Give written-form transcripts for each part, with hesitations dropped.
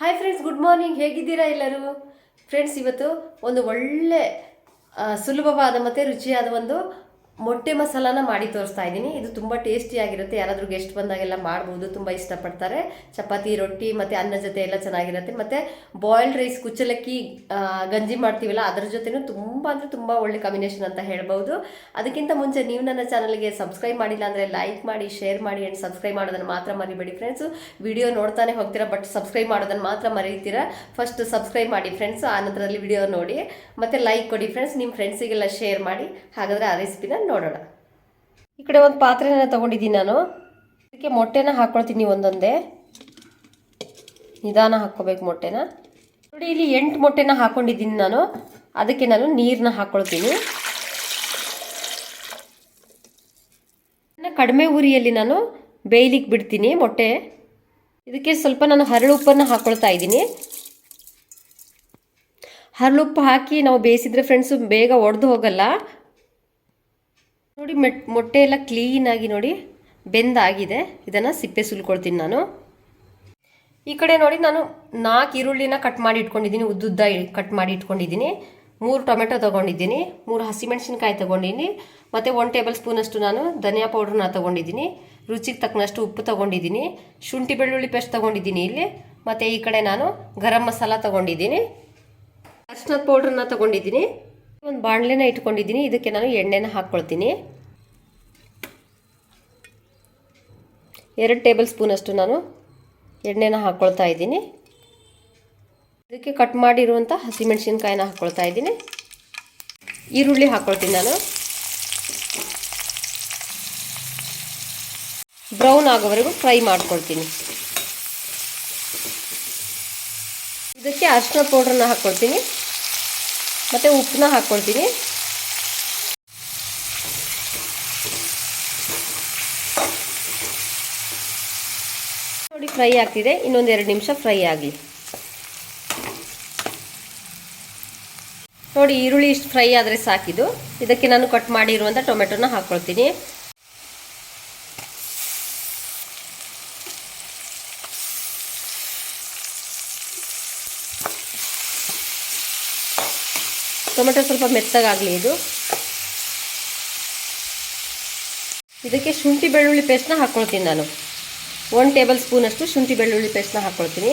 Hi friends, good morning. ಹೇಗಿದ್ದೀರಾ ಎಲ್ಲರೂ? Friends, ಇವತ್ತು ಒಂದು ಒಳ್ಳೆ ಸುಲಭವಾದ ಮತ್ತು ರುಚಿಯಾದ ಒಂದು ಮೊಟ್ಟೆ ಮಸಾಲಾನ ಮಾಡಿ ತೋರಿಸ್ತಾ ಇದ್ದೀನಿ. ಇದು ತುಂಬ ಟೇಸ್ಟಿಯಾಗಿರುತ್ತೆ. ಯಾರಾದರೂ ಗೆಸ್ಟ್ ಬಂದಾಗೆಲ್ಲ ಮಾಡ್ಬೋದು, ತುಂಬ ಇಷ್ಟಪಡ್ತಾರೆ. ಚಪಾತಿ, ರೊಟ್ಟಿ ಮತ್ತು ಅನ್ನ ಜೊತೆ ಎಲ್ಲ ಚೆನ್ನಾಗಿರುತ್ತೆ. ಮತ್ತು ಬಾಯ್ಲ್ಡ್ ರೈಸ್, ಕುಚ್ಚಲಕ್ಕಿ ಗಂಜಿ ಮಾಡ್ತೀವಲ್ಲ, ಅದರ ಜೊತೆನೂ ತುಂಬ ಅಂದರೆ ತುಂಬ ಒಳ್ಳೆ ಕಾಂಬಿನೇಷನ್ ಅಂತ ಹೇಳ್ಬೋದು. ಅದಕ್ಕಿಂತ ಮುಂಚೆ ನೀವು ನನ್ನ ಚಾನಲ್ಗೆ ಸಬ್ಸ್ಕ್ರೈಬ್ ಮಾಡಿಲ್ಲ ಅಂದರೆ ಲೈಕ್ ಮಾಡಿ, ಶೇರ್ ಮಾಡಿ ಆ್ಯಂಡ್ ಸಬ್ಸ್ಕ್ರೈಬ್ ಮಾಡೋದನ್ನು ಮಾತ್ರ ಮರಿಬೇಡಿ ಫ್ರೆಂಡ್ಸು. ವಿಡಿಯೋ ನೋಡ್ತಾನೆ ಹೋಗ್ತೀರಾ, ಬಟ್ ಸಬ್ಸ್ಕ್ರೈಬ್ ಮಾಡೋದನ್ನು ಮಾತ್ರ ಮರೀತೀರಾ. ಫಸ್ಟ್ ಸಬ್ಸ್ಕ್ರೈಬ್ ಮಾಡಿ ಫ್ರೆಂಡ್ಸ್, ಆ ನಂತರದಲ್ಲಿ ವಿಡಿಯೋ ನೋಡಿ ಮತ್ತು ಲೈಕ್ ಕೊಡಿ ಫ್ರೆಂಡ್ಸ್. ನಿಮ್ಮ ಫ್ರೆಂಡ್ಸಿಗೆಲ್ಲ ಶೇರ್ ಮಾಡಿ. ಹಾಗಾದರೆ ಆ ರೆಸಿಪಿನ ನೋಡೋಣ. ಈ ಕಡೆ ಒಂದು ಪಾತ್ರೆನ ತಗೊಂಡಿದ್ದೀನಿ ನಾನು. ಇದಕ್ಕೆ ಮೊಟ್ಟೆನ ಹಾಕ್ಕೊಳ್ತೀನಿ. ಒಂದೊಂದೇ ನಿಧಾನ ಹಾಕ್ಕೋಬೇಕು ಮೊಟ್ಟೆನ. ನೋಡಿ, ಇಲ್ಲಿ 8 ಮೊಟ್ಟೆನ ಹಾಕ್ಕೊಂಡಿದ್ದೀನಿ ನಾನು. ಅದಕ್ಕೆ ನಾನು ನೀರನ್ನ ಹಾಕ್ಕೊಳ್ತೀನಿ. ಕಡಿಮೆ ಉರಿಯಲ್ಲಿ ನಾನು ಬೇಯಲಿಕ್ಕೆ ಬಿಡ್ತೀನಿ ಮೊಟ್ಟೆ. ಇದಕ್ಕೆ ಸ್ವಲ್ಪ ನಾನು ಹರಳುಪ್ಪನ್ನು ಹಾಕ್ಕೊಳ್ತಾ ಇದ್ದೀನಿ. ಹರಳುಪ್ಪು ಹಾಕಿ ನಾವು ಬೇಯಿಸಿದ್ರೆ ಫ್ರೆಂಡ್ಸು ಬೇಗ ಒಡೆದು ಹೋಗಲ್ಲ. ನೋಡಿ, ಮೊಟ್ಟೆ ಎಲ್ಲ ಕ್ಲೀನಾಗಿ ನೋಡಿ ಬೆಂದಾಗಿದೆ. ಇದನ್ನು ಸಿಪ್ಪೆ ಸುಲ್ಕೊಳ್ತೀನಿ ನಾನು. ಈ ಕಡೆ ನೋಡಿ, ನಾನು 4 ಈರುಳ್ಳಿನ ಕಟ್ ಮಾಡಿ ಇಟ್ಕೊಂಡಿದ್ದೀನಿ, ಉದ್ದುದ್ದ ಕಟ್ ಮಾಡಿ ಇಟ್ಕೊಂಡಿದ್ದೀನಿ. 3 ಟೊಮೆಟೊ ತೊಗೊಂಡಿದ್ದೀನಿ, 3 ಹಸಿಮೆಣಸಿನ್ಕಾಯಿ ತೊಗೊಂಡಿದ್ದೀನಿ, ಮತ್ತು 1 ಟೇಬಲ್ ಸ್ಪೂನಷ್ಟು ನಾನು ಧನಿಯಾ ಪೌಡ್ರನ್ನ ತೊಗೊಂಡಿದ್ದೀನಿ. ರುಚಿಗೆ ತಕ್ಕನಷ್ಟು ಉಪ್ಪು ತೊಗೊಂಡಿದ್ದೀನಿ. ಶುಂಠಿ ಬೆಳ್ಳುಳ್ಳಿ ಪೇಸ್ಟ್ ತೊಗೊಂಡಿದ್ದೀನಿ ಇಲ್ಲಿ. ಮತ್ತು ಈ ಕಡೆ ನಾನು ಗರಂ ಮಸಾಲ ತೊಗೊಂಡಿದ್ದೀನಿ. ಅರಿಶಿನದ ಪೌಡ್ರನ್ನ ತೊಗೊಂಡಿದ್ದೀನಿ. ಒಂದು ಬಾಣಲೆನ ಇಟ್ಕೊಂಡಿದ್ದೀನಿ. ಇದಕ್ಕೆ ನಾನು ಎಣ್ಣೆನ ಹಾಕ್ಕೊಳ್ತೀನಿ. 2 ಟೇಬಲ್ ಸ್ಪೂನಷ್ಟು ನಾನು ಎಣ್ಣೆನ ಹಾಕ್ಕೊಳ್ತಾ ಇದ್ದೀನಿ. ಇದಕ್ಕೆ ಕಟ್ ಮಾಡಿರುವಂಥ ಹಸಿಮೆಣಸಿನ್ಕಾಯಿನ ಹಾಕ್ಕೊಳ್ತಾ ಇದ್ದೀನಿ. ಈರುಳ್ಳಿ ಹಾಕ್ಕೊಳ್ತೀನಿ ನಾನು. ಬ್ರೌನ್ ಆಗೋವರೆಗೂ ಫ್ರೈ ಮಾಡ್ಕೊಳ್ತೀನಿ. ಇದಕ್ಕೆ ಅರಿಶಿನ ಪೌಡ್ರನ್ನ ಹಾಕ್ಕೊಳ್ತೀನಿ ಮತ್ತು ಉಪ್ಪನ್ನ ಹಾಕ್ಕೊಳ್ತೀನಿ. ನೋಡಿ, ಫ್ರೈ ಆಗ್ತಿದೆ. ಇನ್ನೊಂದು 2 ನಿಮಿಷ ಫ್ರೈ ಆಗಲಿ. ನೋಡಿ, ಈರುಳ್ಳಿ ಇಷ್ಟು ಫ್ರೈ ಆದರೆ ಸಾಕಿದು. ಇದಕ್ಕೆ ನಾನು ಕಟ್ ಮಾಡಿರುವಂಥ ಟೊಮೆಟೊನ ಹಾಕ್ಕೊಳ್ತೀನಿ. ಟೊಮೆಟೊ ಸ್ವಲ್ಪ ಮೆತ್ತಗಾಗಲಿ ಇದು. ಇದಕ್ಕೆ ಶುಂಠಿ ಬೆಳ್ಳುಳ್ಳಿ ಪೇಸ್ಟ್ನ ಹಾಕ್ಕೊಳ್ತೀನಿ ನಾನು. 1 ಟೇಬಲ್ ಸ್ಪೂನಷ್ಟು ಶುಂಠಿ ಬೆಳ್ಳುಳ್ಳಿ ಪೇಸ್ಟ್ನ ಹಾಕ್ಕೊಳ್ತೀನಿ.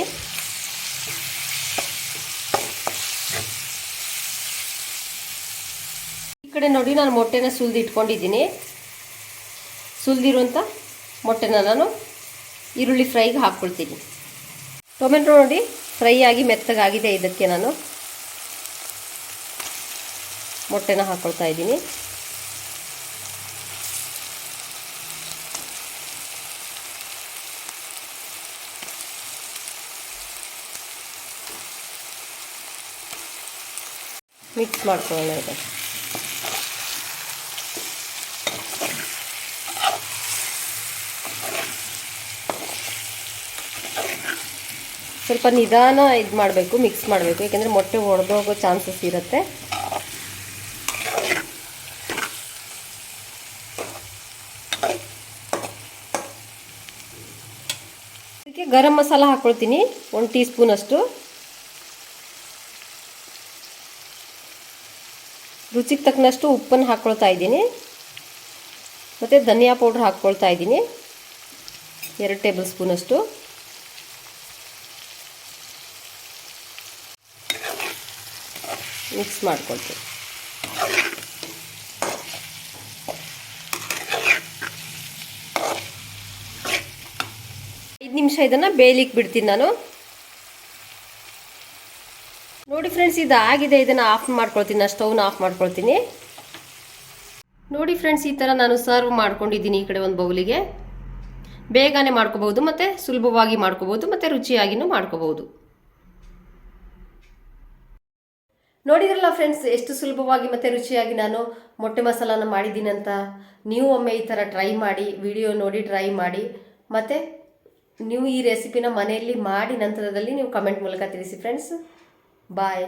ಈ ಕಡೆ ನೋಡಿ, ನಾನು ಮೊಟ್ಟೆನ ಸುಲಿದು ಇಟ್ಕೊಂಡಿದ್ದೀನಿ. ಸುಲಿದಿರುವಂಥ ಮೊಟ್ಟೆನ ನಾನು ಈರುಳ್ಳಿ ಫ್ರೈಗೆ ಹಾಕ್ಕೊಳ್ತೀನಿ. ಟೊಮೆಟೊ ನೋಡಿ ಫ್ರೈ ಆಗಿ ಮೆತ್ತಗಾಗಿದೆ. ಇದಕ್ಕೆ ನಾನು ಮೊಟ್ಟೆನ ಹಾಕ್ಕೊಳ್ತಾ ಇದ್ದೀನಿ. ಮಿಕ್ಸ್ ಮಾಡ್ಕೊಳ್ಳೋಣ ಇದು. ಸ್ವಲ್ಪ ನಿಧಾನ ಇದು ಮಾಡಬೇಕು, ಮಿಕ್ಸ್ ಮಾಡಬೇಕು, ಯಾಕೆಂದರೆ ಮೊಟ್ಟೆ ಒಡೆದೋಗೋ ಚಾನ್ಸಸ್ ಇರುತ್ತೆ. ಇದಕ್ಕೆ ಗರಂ ಮಸಾಲ ಹಾಕ್ಕೊಳ್ತೀನಿ, 1 ಟೀ ಸ್ಪೂನಷ್ಟು. ರುಚಿಗೆ ತಕ್ಕನಷ್ಟು ಉಪ್ಪನ್ನು ಹಾಕ್ಕೊಳ್ತಾ ಇದ್ದೀನಿ. ಮತ್ತು ಧನಿಯಾ ಪೌಡ್ರ್ ಹಾಕ್ಕೊಳ್ತಾ ಇದ್ದೀನಿ, 2 ಟೇಬಲ್ ಸ್ಪೂನಷ್ಟು. ಮಿಕ್ಸ್ ಮಾಡ್ಕೊಳ್ತೀನಿ. 5 ನಿಮಿಷ ಇದನ್ನು ಬೇಯಲಿಕ್ಕೆ ಬಿಡ್ತೀನಿ ನಾನು. ನೋಡಿ ಫ್ರೆಂಡ್ಸ್, ಇದಾಗಿದೆ. ಇದನ್ನು ಆಫ್ ಮಾಡ್ಕೊಳ್ತೀನಿ, ನಾನು ಸ್ಟವ್ನ ಆಫ್ ಮಾಡ್ಕೊಳ್ತೀನಿ. ನೋಡಿ ಫ್ರೆಂಡ್ಸ್, ಈ ಥರ ನಾನು ಸರ್ವ್ ಮಾಡ್ಕೊಂಡಿದ್ದೀನಿ. ಈ ಕಡೆ ಒಂದು ಬೌಲಿಗೆ. ಬೇಗನೆ ಮಾಡ್ಕೋಬಹುದು, ಮತ್ತು ಸುಲಭವಾಗಿ ಮಾಡ್ಕೋಬಹುದು, ಮತ್ತು ರುಚಿಯಾಗಿನೂ ಮಾಡ್ಕೋಬಹುದು. ನೋಡಿದ್ರಲ್ಲ ಫ್ರೆಂಡ್ಸ್, ಎಷ್ಟು ಸುಲಭವಾಗಿ ಮತ್ತು ರುಚಿಯಾಗಿ ನಾನು ಮೊಟ್ಟೆ ಮಸಾಲಾನ ಮಾಡಿದ್ದೀನಿ ಅಂತ. ನೀವು ಒಮ್ಮೆ ಈ ಥರ ಟ್ರೈ ಮಾಡಿ, ವಿಡಿಯೋ ನೋಡಿ ಟ್ರೈ ಮಾಡಿ, ಮತ್ತು ನೀವು ಈ ರೆಸಿಪಿನ ಮನೆಯಲ್ಲಿ ಮಾಡಿ ನಂತರದಲ್ಲಿ ನೀವು ಕಮೆಂಟ್ ಮೂಲಕ ತಿಳಿಸಿ ಫ್ರೆಂಡ್ಸ್. ಬಾಯ್.